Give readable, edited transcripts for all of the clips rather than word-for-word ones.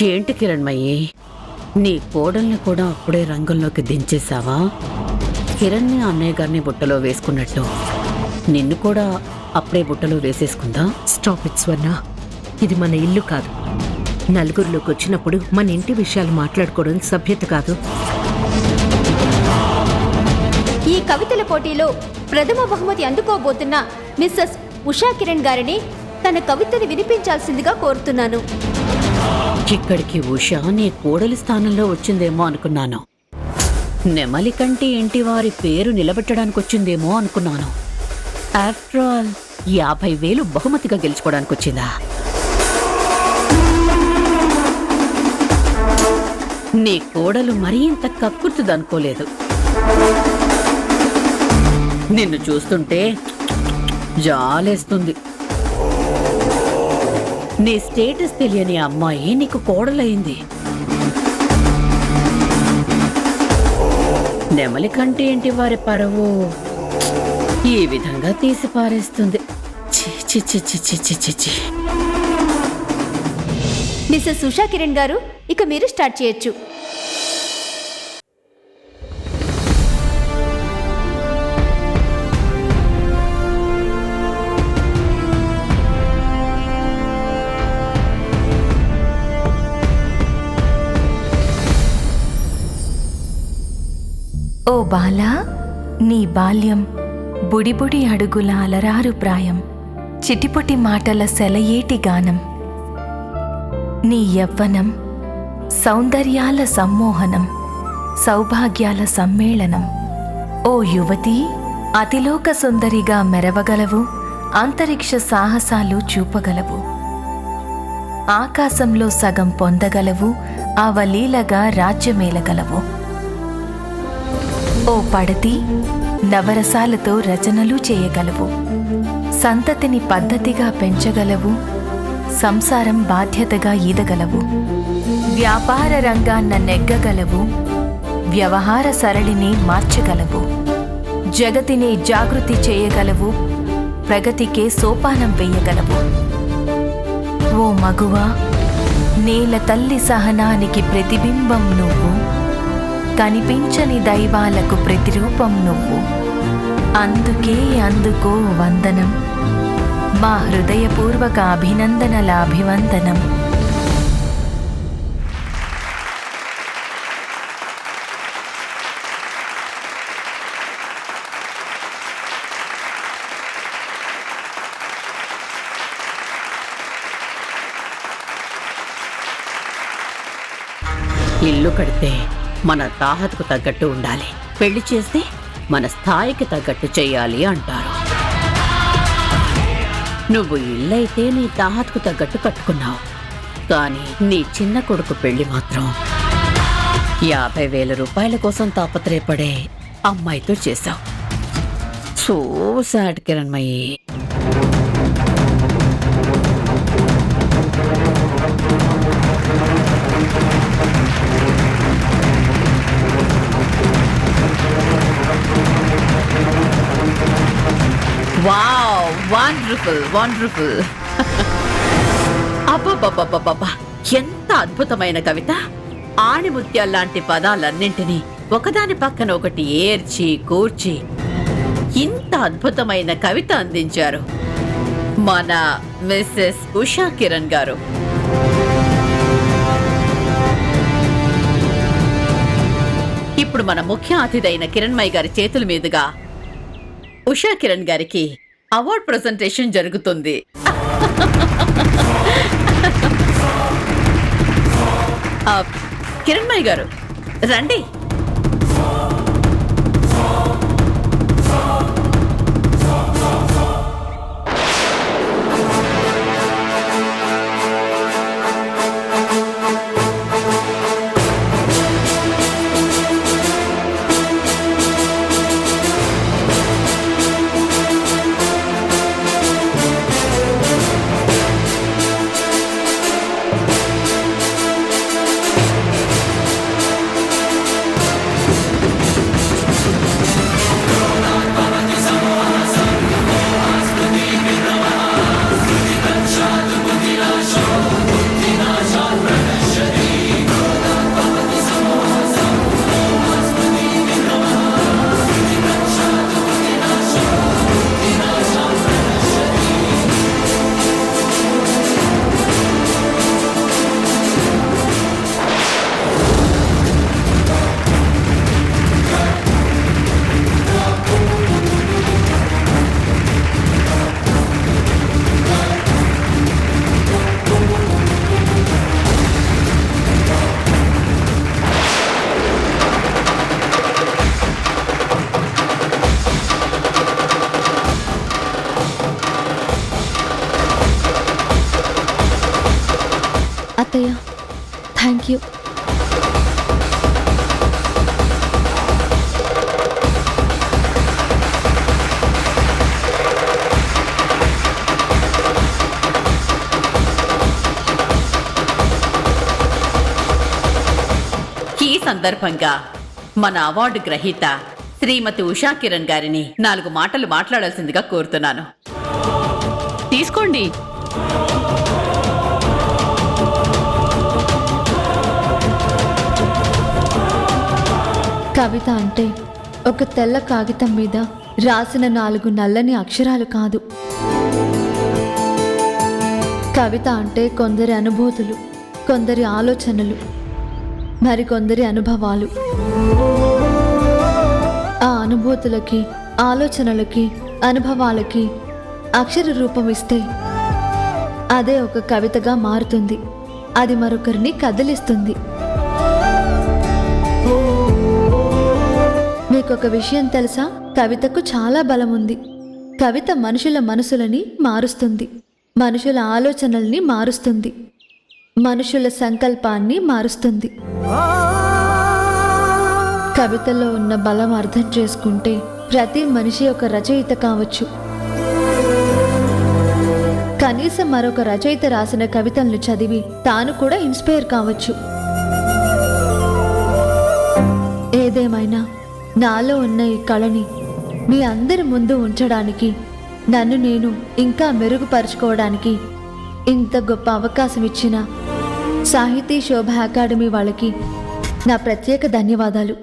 ఏంటి కిరణ్మయ్యి, నీ కోడల్ని కూడా అప్పుడే రంగంలోకి దించేశావా? కిరణ్ని అన్నయ్య గారిని బుట్టలో వేసుకున్నట్టు నిన్ను కూడా అప్పుడే బుట్టలో వేసేసుకుందా? స్టాప్ ఇట్ స్వర్ణ, ఇది మన ఇల్లు కాదు. నలుగురిలోకి వచ్చినప్పుడు మన ఇంటి విషయాలు మాట్లాడుకోవడం సభ్యత కాదు. ఈ కవితల పోటీలో ప్రథమ బహుమతి అందుకోబోతున్న మిస్సెస్ ఉషా కిరణ్ గారిని తన కవితని వినిపించాల్సిందిగా కోరుతున్నాను. ఇక్కడికి ఉషా నీ కోడలి స్థానంలో వచ్చిందేమో అనుకున్నాను. నెమలి కంటి ఇంటి వారి పేరు నిలబెట్టడానికి వచ్చిందేమో అనుకున్నాను. ఆఫ్టర్ ఆల్ 50,000 బహుమతిగా గెలుచుకోవడానికి వచ్చిందా? నీ కోడలు మరీ ఇంత కక్కుర్తుదనుకోలేదు. నిన్ను చూస్తుంటే జాలేస్తుంది. నీ స్టేటస్ తెలియని అమ్మాయి నీకు కోడలైంది. నెమలి కంటే ఏంటి వారి పరువు ఈ విధంగా తీసి పారేస్తుంది. మిస్సెస్ ఉషా కిరణ్ గారు, ఇక మీరు స్టార్ట్ చేయొచ్చు. ఓ బాలా, నీ బాల్యం బుడిబుడి అడుగుల అలరారు ప్రాయం, చిటిపొటి మాటల సెలయేటి గానం. నీ యవ్వనం సౌందర్యాల సమ్మోహనం, సౌభాగ్యాల సమ్మేళనం. ఓ యువతీ, అతిలోక సుందరిగా మెరవగలవు, అంతరిక్ష సాహసాలు చూపగలవు, ఆకాశంలో సగం పొందగలవు, అవలీలగా రాజ్యమేలగలవు. ఓ పడతి, నవరసాలతో రచనలు చేయగలవు, సంతతిని పద్ధతిగా పెంచగలవు, సంసారం బాధ్యతగా ఈదగలవు, వ్యాపార రంగాన్న నెగ్గగలవు, వ్యవహార సరళిని మార్చగలవు, జగతిని జాగృతి చేయగలవు, ప్రగతికే సోపానం వేయగలవు. ఓ మగువా, నేల తల్లి సహనానికి ప్రతిబింబం నువ్వు, కనిపించని దైవాలకు ప్రతిరూపం నువ్వు. అందుకే అందుకో వందనం, మా హృదయపూర్వక అభినందనల అభివందనం. ఇల్లు కడితే మన తాహతుకు తగ్గట్టు ఉండాలి, పెళ్లి చేస్తే మన స్థాయికి తగ్గట్టు చెయ్యాలి అంటారు. నువ్వు ఇల్లైతే నీ తాహతుకు తగ్గట్టు కట్టుకున్నావు, కానీ నీ చిన్న కొడుకు పెళ్లి మాత్రం 50,000 రూపాయల కోసం తాపత్రయపడే అమ్మాయితో చేశావు. So sad Kiranmayi. Wow, wonderful wonderful. అబ్బబ్బబ్బబ్బబ్బా, ఎంత అద్భుతమైన కవిత! ఆణిముత్యాల్లాంటి పదాలన్నింటినీ ఒకదాని పక్కన ఒకటి ఏర్చి కూర్చి ఇంత అద్భుతమైన కవిత అందించారు మన మిస్సెస్ ఉషా కిరణ్ గారు. ఇప్పుడు మన ముఖ్య అతిథి అయిన కిరణ్మయ్య గారి చేతుల మీదుగా ఉషా కిరణ్ గారికి అవార్డ్ ప్రెజెంటేషన్ జరుగుతుంది. కిరణ్మయ్య గారు రండి. అత్తయ్య, థ్యాంక్ యూ. ఈ సందర్భంగా మన అవార్డు గ్రహీత శ్రీమతి ఉషా కిరణ్ గారిని 4 మాటలు మాట్లాడాల్సిందిగా కోరుతున్నాను. తీసుకోండి. కవిత అంటే ఒక తెల్ల కాగితం మీద రాసిన 4 నల్లని అక్షరాలు కాదు. కవిత అంటే కొందరి అనుభూతులు, కొందరి ఆలోచనలు, మరికొందరి అనుభవాలు. ఆ అనుభూతులకి, ఆలోచనలకి, అనుభవాలకి అక్షర రూపం ఇస్తే అదే ఒక కవితగా మారుతుంది. అది మరొకరిని కదిలిస్తుంది. మీకొక విషయం తెలుసా? కవితకు చాలా బలం ఉంది. కవిత మనుషుల మనసులని మారుస్తుంది, మనుషుల ఆలోచనల్ని మారుస్తుంది, మనుషుల సంకల్పాన్ని మారుస్తుంది. కవితలో ఉన్న బలం అర్థం చేసుకుంటే ప్రతి మనిషి ఒక రచయిత కావచ్చు. కనీసం మరొక రచయిత రాసిన కవితలను చదివి తాను కూడా ఇన్స్పైర్ కావచ్చు. ఏదేమైనా నాలో ఉన్న ఈ కళని మీ అందరి ముందు ఉంచడానికి, నన్ను నేను ఇంకా మెరుగుపరుచుకోవడానికి ఇంత గొప్ప అవకాశం ఇచ్చిన సాహితీ శోభ అకాడమీ వాళ్ళకి నా ప్రత్యేక ధన్యవాదాలు.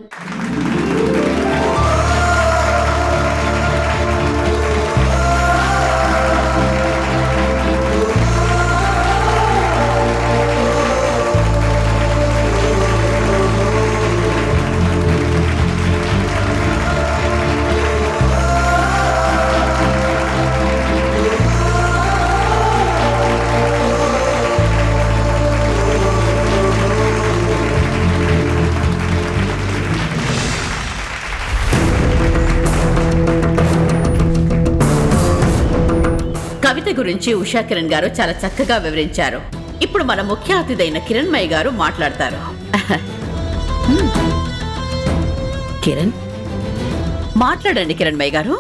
కవిత గురించి ఉషా కిరణ్ గారు చాలా చక్కగా వివరించారు. ఇప్పుడు మన ముఖ్య అతిథైన కిరణ్మయ్య గారు మాట్లాడతారు. కిరణ్, మాట్లాడండి కిరణ్మయ్య గారు.